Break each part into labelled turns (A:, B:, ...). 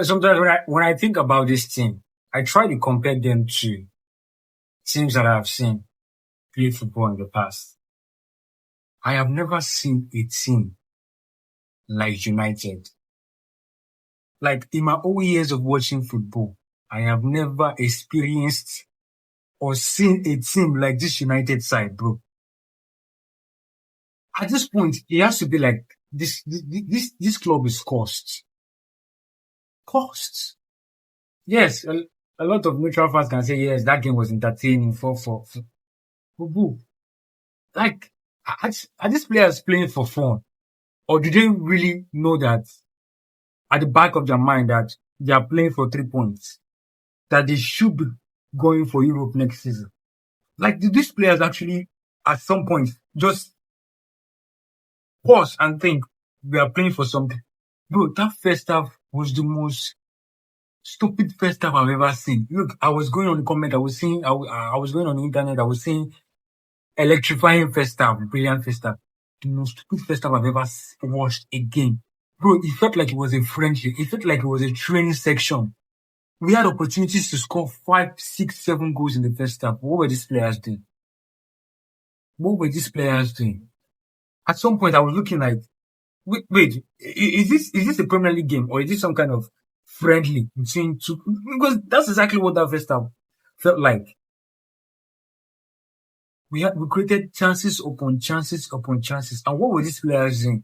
A: Sometimes when I think about this team, I try to compare them to teams that I've seen play football in the past. I have never seen a team like United. Like in my whole years of watching football, I have never experienced or seen a team like this United side, bro. At this point, it has to be like this club is cost. Cost. Yes, a lot of neutral fans can say yes, that game was entertaining for boo. Like are these players playing for fun? Or do they really know that at the back of their mind that they are playing for 3 points? That they should be going for Europe next season? Like, do these players actually at some point just pause and think we are playing for something? Bro, that first half was the most stupid first half I've ever seen. Look, I was going on the comment, I was going on the internet, I was saying electrifying first half, brilliant first half. The most stupid first half I've ever watched a game. Bro, it felt like it was a friendly. It felt like it was a training section. We had opportunities to score 5, 6, 7 goals in the first half. What were these players doing? What were these players doing? At some point, I was looking like, wait, is this a Premier League game or is this some kind of friendly between two? Because that's exactly what that first half felt like. We created chances upon chances upon chances. And what were these players doing?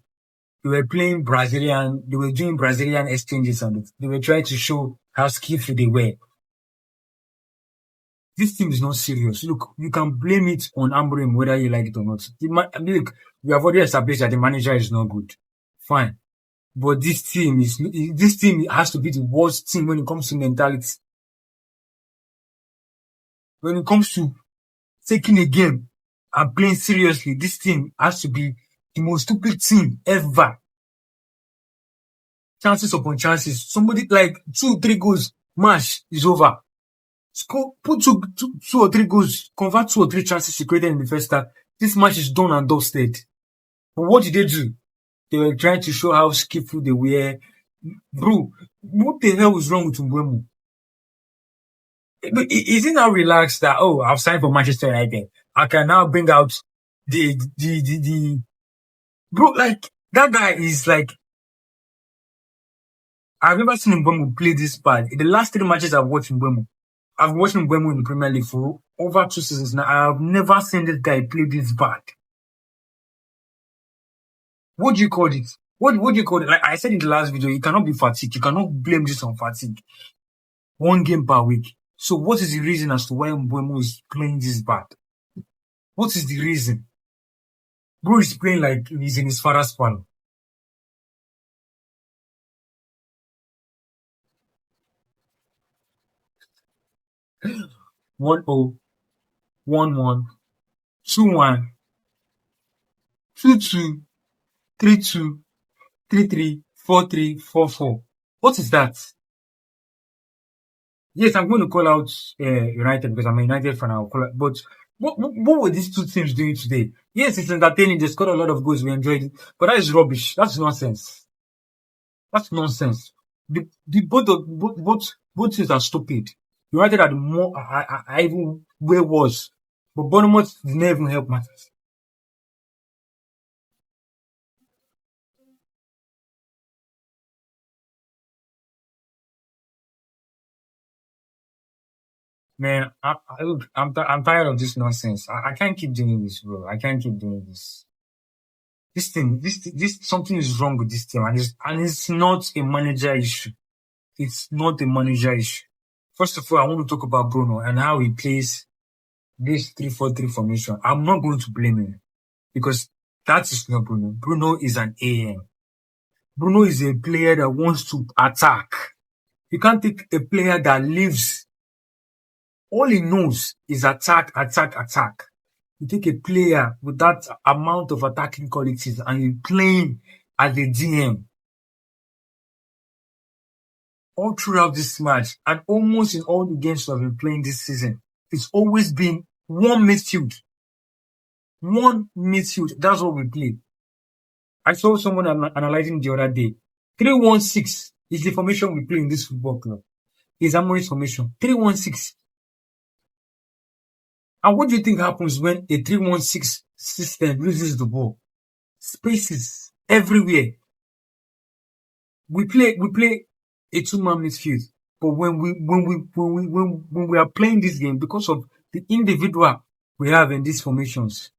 A: They were doing Brazilian exchanges on it. They were trying to show how skillful they were. This team is not serious. Look, you can blame it on Amorim whether you like it or not. Look, we have already established that the manager is not good. Fine. But this team has to be the worst team when it comes to mentality. When it comes to taking a game and playing seriously, this team has to be the most stupid team ever. Chances upon chances. Somebody like 2, 3 goals, match is over. Put two or three goals, convert 2 or 3 chances you created in the first half. This match is done and dusted. But what did they do? They were trying to show how skillful they were. Bro, what the hell is wrong with Mbeumo? Is it now relaxed that, oh, I've signed for Manchester United? I can now bring out the bro, like, that guy is like, I've never seen Mbeumo play this bad. In the last 3 matches I've watched Mbeumo, I've watched Mbeumo in the Premier League for over 2 seasons now. I've never seen this guy play this bad. What do you call it? What do you call it? Like I said in the last video, you cannot be fatigued. You cannot blame this on fatigue. 1 game per week. So what is the reason as to why Mbeumo is playing this bad? What is the reason? Bro is playing like he's in his father's parlor. One oh, 1-1, 2-1, 2-2, 3-2, 3-3, 4-3, 4-4. What is that? Yes, I'm going to call out United because I'm a United fan. I'll call out, but what were these two teams doing today? Yes, it's entertaining. They scored a lot of goals. We enjoyed it, but that is rubbish. That's nonsense. That's nonsense. Both teams are stupid. United are the more I even way worse, but Bournemouth did not even help matters. Man, I'm tired of this nonsense. I can't keep doing this, bro. I can't keep doing this. This something is wrong with this team, and it's not a manager issue. It's not a manager issue. First of all, I want to talk about Bruno and how he plays this 3-4-3 formation. I'm not going to blame him because that is not Bruno. Bruno is an AM. Bruno is a player that wants to attack. You can't take a player that lives, all he knows is attack, attack, attack. You take a player with that amount of attacking qualities and you play him as a DM all throughout this match and almost in all the games I've been playing this season. It's always been one midfield. One midfield. That's what we play. I saw someone analyzing the other day. 3-1-6 It's the formation we play in this football club. It's Amorim's formation. 3-1-6. And what do you think happens when a 3-1-6 system loses the ball? Spaces everywhere. We play a two-man midfield. But when we are playing this game, because of the individual we have in these formations,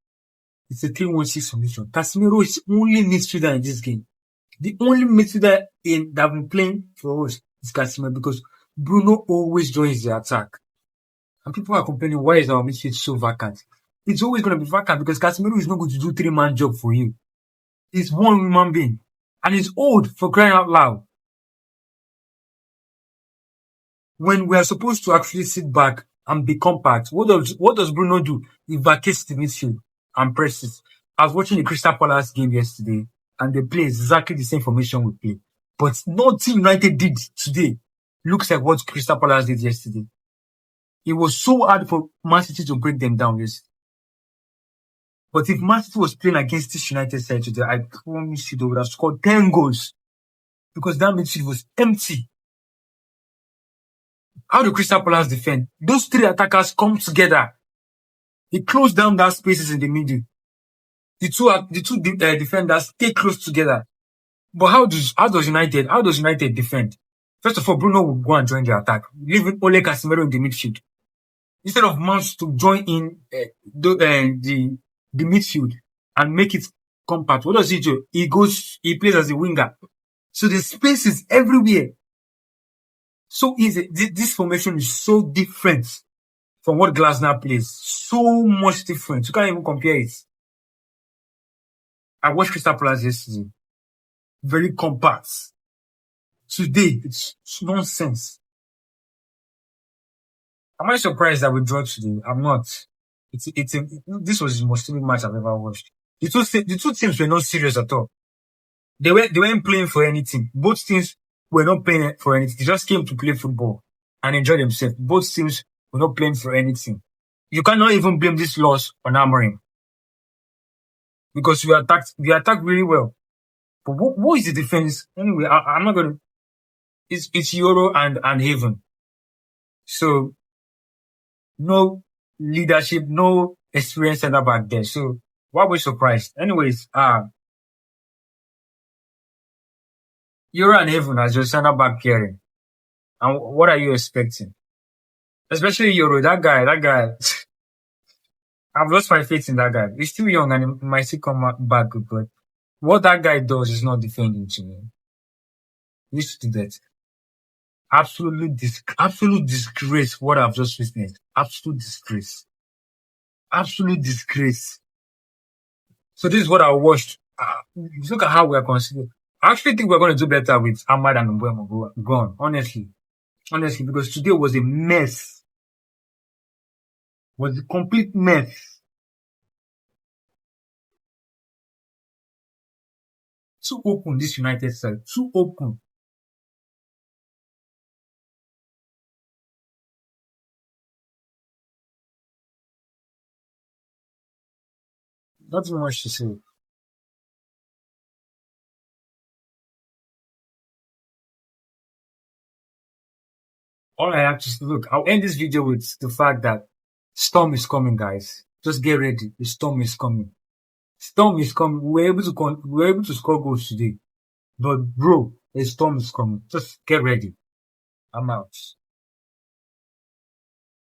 A: it's a 3-1-6 formation. Casemiro is only midfielder in this game. The only midfielder that have been playing for us is Casemiro, because Bruno always joins the attack. And people are complaining, why is our midfield so vacant? It's always going to be vacant because Casemiro is not going to do 3-man job for you. He's one human being. And he's old, for crying out loud. When we are supposed to actually sit back and be compact, what does Bruno do? He vacates the midfield and presses. I was watching the Crystal Palace game yesterday, and they play exactly the same formation we play. But nothing United did today looks like what Crystal Palace did yesterday. It was so hard for Man City to break them down yesterday. But if Man City was playing against this United side today, I promise you they would have scored 10 goals. Because that midfield was empty. How do Crystal Palace defend? Those three attackers come together. They close down that spaces in the middle. The two defenders stay close together. But how does United defend? First of all, Bruno will go and join the attack, leaving Ole Casemiro in the midfield. Instead of Mount to join in the midfield and make it compact, what does he do? He plays as a winger. So the space is everywhere. So easy. This formation is so different from what Glasner plays. So much different. You can't even compare it. I watched Crystal Palace yesterday. Very compact. Today, it's nonsense. Am I surprised that we draw today? I'm not. This was the most stupid match I've ever watched. The two teams were not serious at all. They weren't playing for anything. Both teams were not playing for anything. They just came to play football and enjoy themselves. Both teams were not playing for anything. You cannot even blame this loss on Amorim. Because we attacked really well. But what is the defense? Anyway, I'm not gonna. It's Euro and Haven. So no leadership, no experience center back there. So why were we surprised? Anyways, Euro and Haven as your center back pairing. And what are you expecting? Especially Euro, that guy. I've lost my faith in that guy. He's still young and he might still come back, but what that guy does is not defending to me. He used to do that. Absolute disgrace what I've just witnessed. Absolute disgrace. Absolute disgrace. So this is what I watched. Look at how we are considered. I actually think we're going to do better with Ahmad and Mbeumo gone, honestly. Honestly, because today was a mess. Was a complete mess. Too open, this United side. Too open. Not too much to say. All I have to say, look, I'll end this video with the fact that storm is coming, guys. Just get ready. The storm is coming. Storm is coming. We were able to score goals today. But bro, a storm is coming. Just get ready. I'm out.